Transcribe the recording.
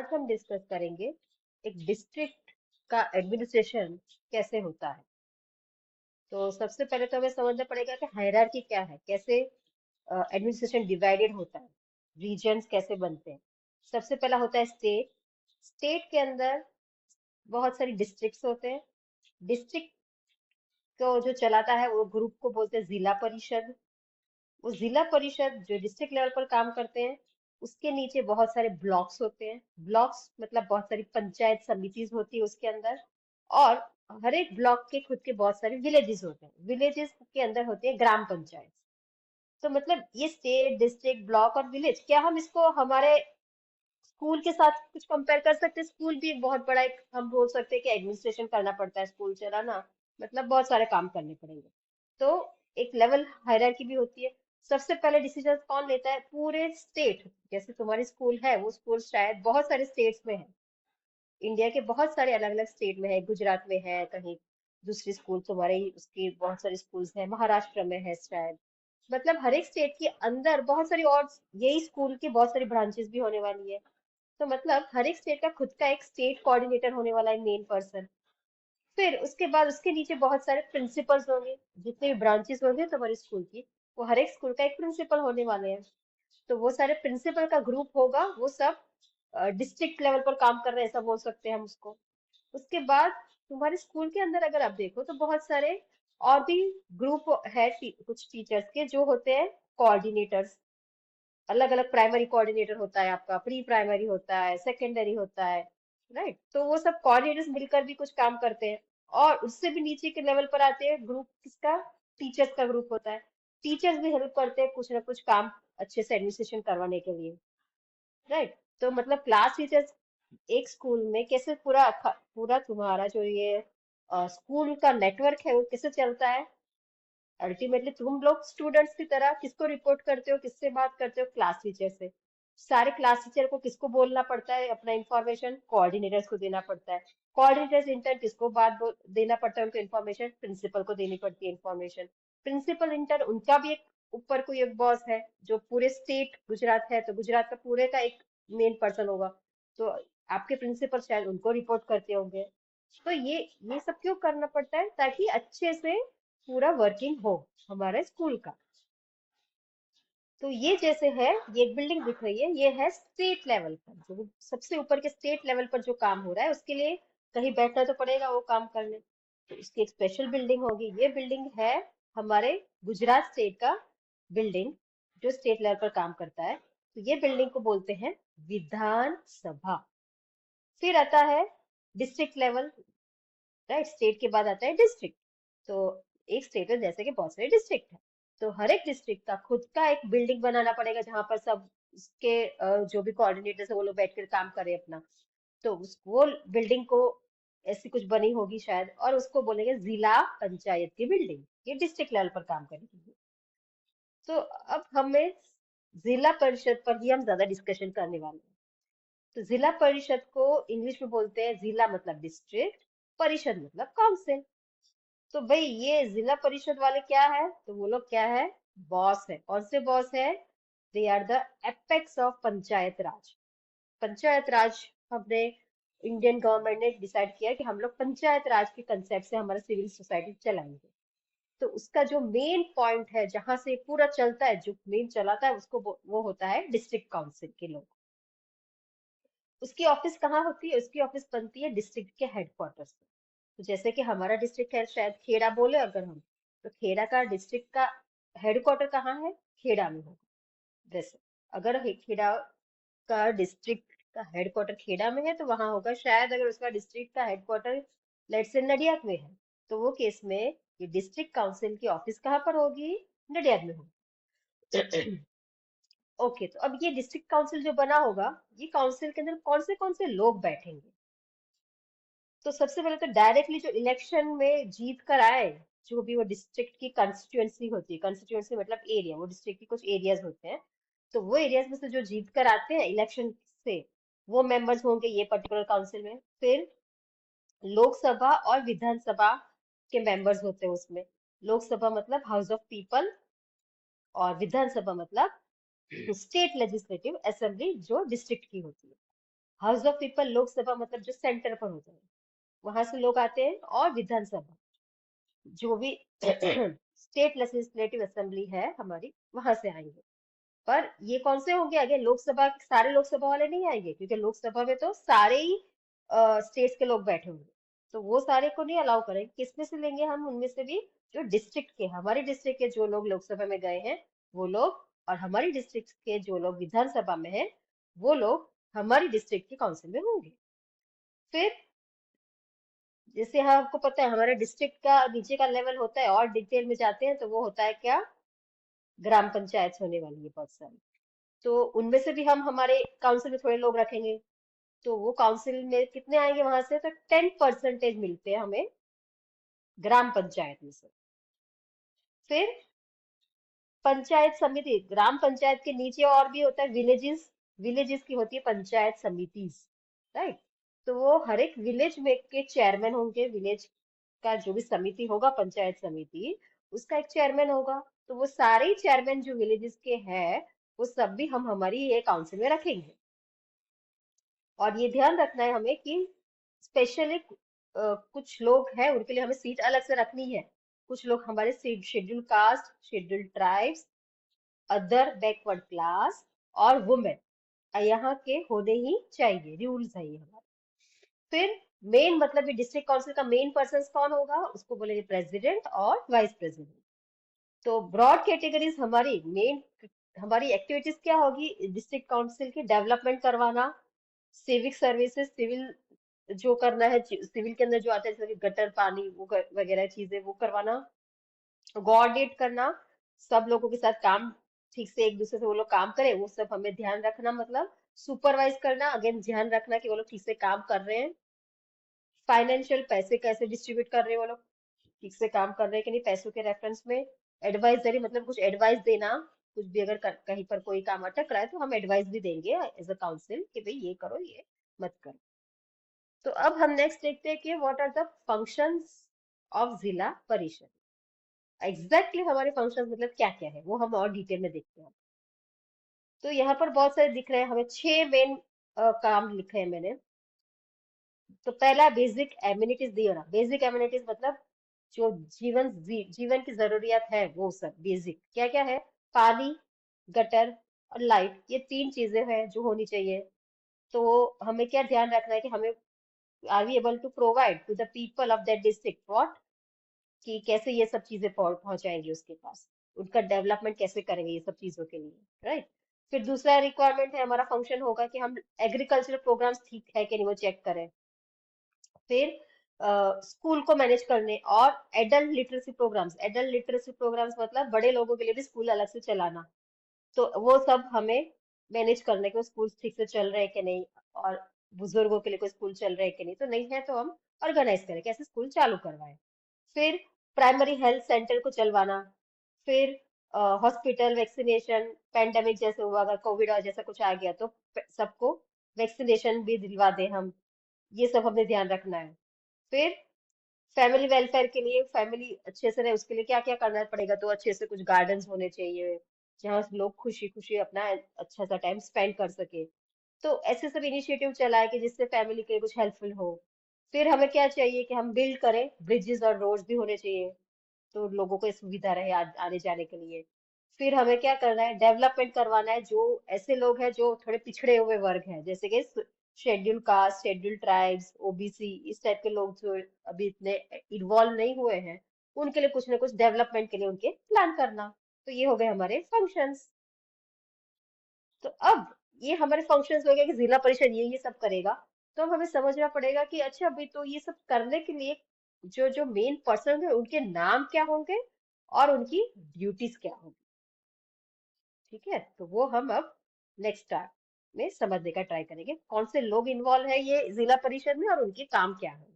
आज हम डिस्कस करेंगे एक डिस्ट्रिक्ट का एडमिनिस्ट्रेशन कैसे होता है। तो सबसे पहले तो हमें समझना पड़ेगा कि हायरार्की क्या है, कैसे एडमिनिस्ट्रेशन डिवाइडेड होता है, रीजन्स कैसे बनते हैं। सबसे पहला होता है स्टेट। स्टेट के अंदर बहुत सारी डिस्ट्रिक्ट्स होते हैं। डिस्ट्रिक्ट को जो चलाता है वो ग्रुप को बोलते हैं जिला परिषद। वो जिला परिषद जो डिस्ट्रिक्ट लेवल पर काम करते हैं, उसके नीचे बहुत सारे ब्लॉक्स होते हैं। ब्लॉक्स मतलब बहुत सारी पंचायत समितिज होती है उसके अंदर। और हर एक ब्लॉक के खुद के बहुत सारे विलेजेस होते हैं। विलेजेस के अंदर होती है ग्राम पंचायत। तो मतलब ये स्टेट, डिस्ट्रिक्ट, ब्लॉक और विलेज, क्या हम इसको हमारे स्कूल के साथ कुछ कंपेयर कर सकते हैं? स्कूल भी एक बहुत बड़ा, एक हम बोल सकते हैं कि एडमिनिस्ट्रेशन करना पड़ता है स्कूल चलाना, मतलब बहुत सारे काम करने पड़ेंगे। तो एक लेवल हायरार्की भी होती है। सबसे पहले डिसीजन कौन लेता है? पूरे स्टेट। जैसे तुम्हारी स्कूल है, वो स्कूल शायद बहुत सारे स्टेट्स में है, इंडिया के बहुत सारे अलग अलग स्टेट में है, गुजरात में है कहीं, दूसरी स्कूल तुम्हारे ही उसकी बहुत सारी स्कूल्स हैं, महाराष्ट्र में है शायद। मतलब हर एक स्टेट के अंदर बहुत सारी और यही स्कूल की बहुत सारी ब्रांचेस भी होने वाली है। तो मतलब हर एक स्टेट का खुद का एक स्टेट कोऑर्डिनेटर होने वाला है, मेन पर्सन। फिर उसके बाद उसके नीचे बहुत सारे प्रिंसिपल्स होंगे। जितने भी ब्रांचेस होंगे तुम्हारी स्कूल की, वो हर एक स्कूल का एक प्रिंसिपल होने वाले हैं। तो वो सारे प्रिंसिपल का ग्रुप होगा, वो सब डिस्ट्रिक्ट लेवल पर काम कर रहे हैं, ऐसा बोल सकते हैं हम उसको। उसके बाद तुम्हारे स्कूल के अंदर अगर आप देखो तो बहुत सारे और भी ग्रुप है, कुछ टीचर्स के जो होते हैं कोऑर्डिनेटर्स। अलग अलग प्राइमरी कोऑर्डिनेटर होता है आपका, प्री प्राइमरी होता है, सेकेंडरी होता है, राइट? तो वो सब कोऑर्डिनेटर्स मिलकर भी कुछ काम करते हैं। और उससे भी नीचे के लेवल पर आते हैं ग्रुप, किसका? टीचर्स का ग्रुप होता है। टीचर्स भी हेल्प करते हैं कुछ ना कुछ काम अच्छे से एडमिनिस्ट्रेशन करवाने के लिए, राइट? तो मतलब क्लास टीचर्स एक स्कूल में कैसे पूरा तुम्हारा जो ये स्कूल का नेटवर्क है वो कैसे चलता है। अल्टीमेटली तुम लोग स्टूडेंट्स की तरह किसको रिपोर्ट करते हो, किससे बात करते हो? क्लास टीचर से। सारे क्लास टीचर को किसको बोलना पड़ता है अपना इंफॉर्मेशन? कोऑर्डिनेटर्स को देना पड़ता है। कोऑर्डिनेटर्स इंटर्न किसको देना पड़ता है उनको इन्फॉर्मेशन? प्रिंसिपल को देनी पड़ती है इन्फॉर्मेशन। प्रिंसिपल इंटर्न उनका भी एक ऊपर कोई एक बॉस है, जो पूरे स्टेट, गुजरात है तो गुजरात का पूरे का एक मेन पर्सन होगा। तो आपके प्रिंसिपल शायद उनको रिपोर्ट करते होंगे। तो ये सब क्यों करना पड़ता है? ताकि अच्छे से पूरा वर्किंग हो हमारे स्कूल का। तो ये जैसे है, ये एक बिल्डिंग दिख रही है, ये है स्टेट लेवल पर, जो सबसे ऊपर के स्टेट लेवल पर जो काम हो रहा है उसके लिए कहीं बैठना तो पड़ेगा वो काम करने। तो उसकी एक स्पेशल बिल्डिंग होगी। ये बिल्डिंग है हमारे गुजरात स्टेट का बिल्डिंग, जो स्टेट लेवल पर काम करता है। तो ये बिल्डिंग को बोलते हैं विधान सभा। फिर आता है डिस्ट्रिक्ट लेवल, राइट? स्टेट के बाद आता है डिस्ट्रिक्ट। तो एक स्टेट है जैसे कि बहुत सारे डिस्ट्रिक्ट है, तो हर एक डिस्ट्रिक्ट का खुद का एक बिल्डिंग बनाना पड़ेगा जहां पर सब उसके जो भी कोऑर्डिनेटर्स है वो लोग बैठकर काम करें अपना। तो वो बिल्डिंग को ऐसी कुछ बनी होगी शायद, और उसको बोलेंगे जिला पंचायत की बिल्डिंग। ये डिस्ट्रिक्ट लेवल पर काम करेगी। तो अब हमें जिला परिषद पर ही हम ज्यादा डिस्कशन करने वाले हैं। तो जिला परिषद को इंग्लिश में बोलते हैं, जिला मतलब डिस्ट्रिक्ट, परिषद मतलब काउंसिल। तो भाई ये जिला परिषद वाले क्या है? तो वो लोग क्या है? बॉस है। कौन से बॉस है? They are the apex of panchayat raj. Panchayat raj हमने, इंडियन गवर्नमेंट ने डिसाइड किया कि हम लोग पंचायत राज के कंसेप्ट से हमारा सिविल सोसाइटी चलाएंगे। तो उसका जो मेन पॉइंट है, जहां से पूरा चलता है, जो मेन चलाता है उसको वो होता है डिस्ट्रिक्ट काउंसिल के लोग। उसकी ऑफिस कहाँ होती है? उसकी ऑफिस बनती है डिस्ट्रिक्ट के हेडक्वार्टर से। तो जैसे कि हमारा डिस्ट्रिक्ट है शायद खेड़ा बोले अगर हम, तो खेड़ा का डिस्ट्रिक्ट का हेडक्वार्टर कहाँ है? खेड़ा में होगा। वैसे अगर खेड़ा का डिस्ट्रिक्ट का हेडक्वार्टर खेड़ा में है तो वहां होगा शायद, अगर उसका डिस्ट्रिक्ट का हेडक्वार्टर लेट से नडियाद में है, तो वो केस में ये डिस्ट्रिक्ट काउंसिल की ऑफिस कहाँ पर होगी? नडियाद में होगी। ओके, तो अब ये डिस्ट्रिक्ट काउंसिल जो बना होगा, ये काउंसिल के अंदर कौन से लोग बैठेंगे? तो सबसे पहले तो डायरेक्टली जो इलेक्शन में जीत कर आए, जो भी वो डिस्ट्रिक्ट की कंस्टिट्यूएंसी होती है, कंस्टिट्यूएंसी मतलब एरिया, वो डिस्ट्रिक्ट के कुछ एरियाज होते हैं। तो वो एरियाज में से जो जीत कर आते हैं इलेक्शन से, वो मेंबर्स होंगे ये पर्टिकुलर काउंसिल में। फिर लोकसभा और विधानसभा के मेंबर्स होते हैं उसमें। लोकसभा मतलब हाउस ऑफ पीपल, और विधानसभा मतलब स्टेट लेजिस्लेटिव असेंबली जो डिस्ट्रिक्ट की होती है। हाउस ऑफ पीपल लोकसभा मतलब जो सेंटर पर होता है, वहां से लोग आते हैं। और विधानसभा जो भी स्टेट लेजिस्लेटिव असेंबली है हमारी, वहां से आएंगे। पर ये कौन से होंगे? आगे लोकसभा, सारे लोकसभा वाले नहीं आएंगे, क्योंकि लोकसभा में तो सारे ही स्टेट्स के लोग बैठे होंगे। तो वो सारे को नहीं अलाउ करेंगे। किसमें से लेंगे हम? उनमें से भी जो डिस्ट्रिक्ट के, हमारे डिस्ट्रिक्ट के जो लोग लोकसभा में गए हैं वो लोग, और हमारी डिस्ट्रिक्ट के जो लोग विधानसभा में हैं वो लोग हमारी डिस्ट्रिक्ट के काउंसिल में होंगे। फिर जैसे आपको पता है हमारे डिस्ट्रिक्ट का नीचे का लेवल होता है, और डिटेल में जाते हैं तो वो होता है क्या? ग्राम पंचायत होने वाली है बहुत सारी। तो उनमें से भी हम हमारे काउंसिल में थोड़े लोग रखेंगे। तो वो काउंसिल में कितने आएंगे? वहां से तो 10% मिलते हैं हमें ग्राम पंचायत में से। फिर पंचायत समिति, ग्राम पंचायत के नीचे और भी होता है विलेजेस। विलेजेस की होती है पंचायत समितिस, राइट? तो वो हर एक विलेज में के चेयरमैन होंगे। विलेज का जो भी समिति होगा, पंचायत समिति, उसका एक चेयरमैन होगा। तो वो सारे चेयरमैन जो विलेजेस के हैं वो सब भी हम हमारी ये काउंसिल में रखेंगे। और ये ध्यान रखना है हमें कि स्पेशली कुछ लोग हैं उनके लिए हमें सीट अलग से रखनी है। कुछ लोग हमारे schedule caste, schedule tribes, other backward class और वुमेन यहाँ के होने ही चाहिए, रूल्स है ये हमारे। फिर मेन मतलब ये डिस्ट्रिक्ट काउंसिल का मेन पर्सन कौन होगा? उसको बोलेंगे प्रेसिडेंट और वाइस प्रेसिडेंट। तो ब्रॉड कैटेगरीज हमारी मेन, हमारी एक्टिविटीज क्या होगी डिस्ट्रिक्ट काउंसिल की? डेवलपमेंट करवाना, सिविक सर्विसेज, सिविल जो करना है, सिविल के अंदर जो आता है जैसे कि गटर, पानी, वो वगैरह चीजें वो करवाना, कोऑर्डिनेट करना, सब लोगों के साथ काम ठीक से एक दूसरे से वो लोग काम करें, वो सब हमें ध्यान रखना। मतलब सुपरवाइज करना, अगेन ध्यान रखना कि वो लोग ठीक से काम कर रहे हैं। फाइनेंशियल, पैसे कैसे डिस्ट्रीब्यूट कर रहे हैं वो लोग, ठीक से काम कर रहे हैं कि नहीं पैसों के रेफरेंस में। एडवाइजरी मतलब कुछ एडवाइस देना, कुछ भी अगर कहीं पर कोई काम अटक रहा है तो हम एडवाइस भी देंगे एज अ काउंसिल कि भाई ये करो, ये मत करो। तो अब हम नेक्स्ट देखते हैं कि what are the functions of zila parishad. Exactly हमारे फंक्शंस मतलब क्या क्या है वो हम और डिटेल में देखते हैं। तो यहाँ पर बहुत सारे दिख रहे हैं हमें, 6 मेन काम लिखे हैं मैंने। तो पहला बेसिक एम्यूनिटीज देना। बेसिक एम्यूनिटीज मतलब जो जीवन की जरूरियात है वो सब बेसिक क्या क्या है? पानी, गटर और लाइट, ये 3 चीजें हैं जो होनी चाहिए। तो हमें क्या ध्यान रखना है कि हमें are we able to provide to the people of that district what, कि कैसे ये सब चीजें पहुंचाएंगे उसके पास, उनका डेवलपमेंट कैसे करेंगे ये सब चीजों के लिए, राइट? फिर दूसरा रिक्वायरमेंट है हमारा, फंक्शन होगा कि हम एग्रीकल्चरल प्रोग्राम्स ठीक है कि नहीं वो चेक करें। फिर स्कूल को मैनेज करने, और adult literacy programmes. Adult literacy programmes मतलब बड़े लोगों के लिए भी स्कूल अलग से चलाना। तो वो सब हमें मैनेज करने के, स्कूल ठीक से चल रहे हैं कि नहीं, और बुजुर्गों के लिए कोई स्कूल चल रहे हैं कि नहीं, तो नहीं है तो हम ऑर्गेनाइज करें, कैसे स्कूल चालू करवाएं। फिर प्राइमरी हेल्थ सेंटर को चलवाना। फिर हॉस्पिटल, वैक्सीनेशन, पेंडेमिक जैसे हुआ, अगर कोविड और जैसा कुछ आ गया तो सबको वैक्सीनेशन भी दिलवा दें हम, ये सब हमें ध्यान रखना है। फिर फैमिली वेलफेयर के लिए, फैमिली अच्छे से रहे उसके लिए क्या क्या करना पड़ेगा? तो अच्छे से कुछ गार्डन्स होने चाहिए जहाँ लोग खुशी खुशी अपना अच्छा सा टाइम स्पेंड कर सके। तो ऐसे सब इनिशिएटिव चलाए कि जिससे फैमिली के लिए कुछ हेल्पफुल हो। फिर हमें क्या चाहिए कि हम बिल्ड करें, ब्रिजेस और रोड्स भी होने चाहिए तो लोगों को सुविधा रहे आने जाने के लिए। फिर हमें क्या करना है? डेवलपमेंट करवाना है। जो ऐसे लोग हैं जो थोड़े पिछड़े हुए वर्ग हैं, जैसे कि schedule caste, schedule tribes, OBC, इस टाइप के लोग जो अभी इतने इन्वॉल्व नहीं हुए हैं, उनके लिए कुछ ना कुछ डेवलपमेंट के लिए उनके प्लान करना। तो ये हो गए हमारे फंक्शंस। तो अब ये हमारे फंक्शंस हो गए कि जिला परिषद ये सब करेगा। तो अब हमें समझना पड़ेगा कि अच्छा अभी तो ये सब करने के लिए जो जो मेन पर्सन है उनके नाम क्या होंगे और उनकी ड्यूटीज क्या होंगी। ठीक है, तो वो हम अब नेक्स्ट टाइम में समझने का ट्राई करेंगे कौन से लोग इन्वॉल्व है ये जिला परिषद में और उनके काम क्या है।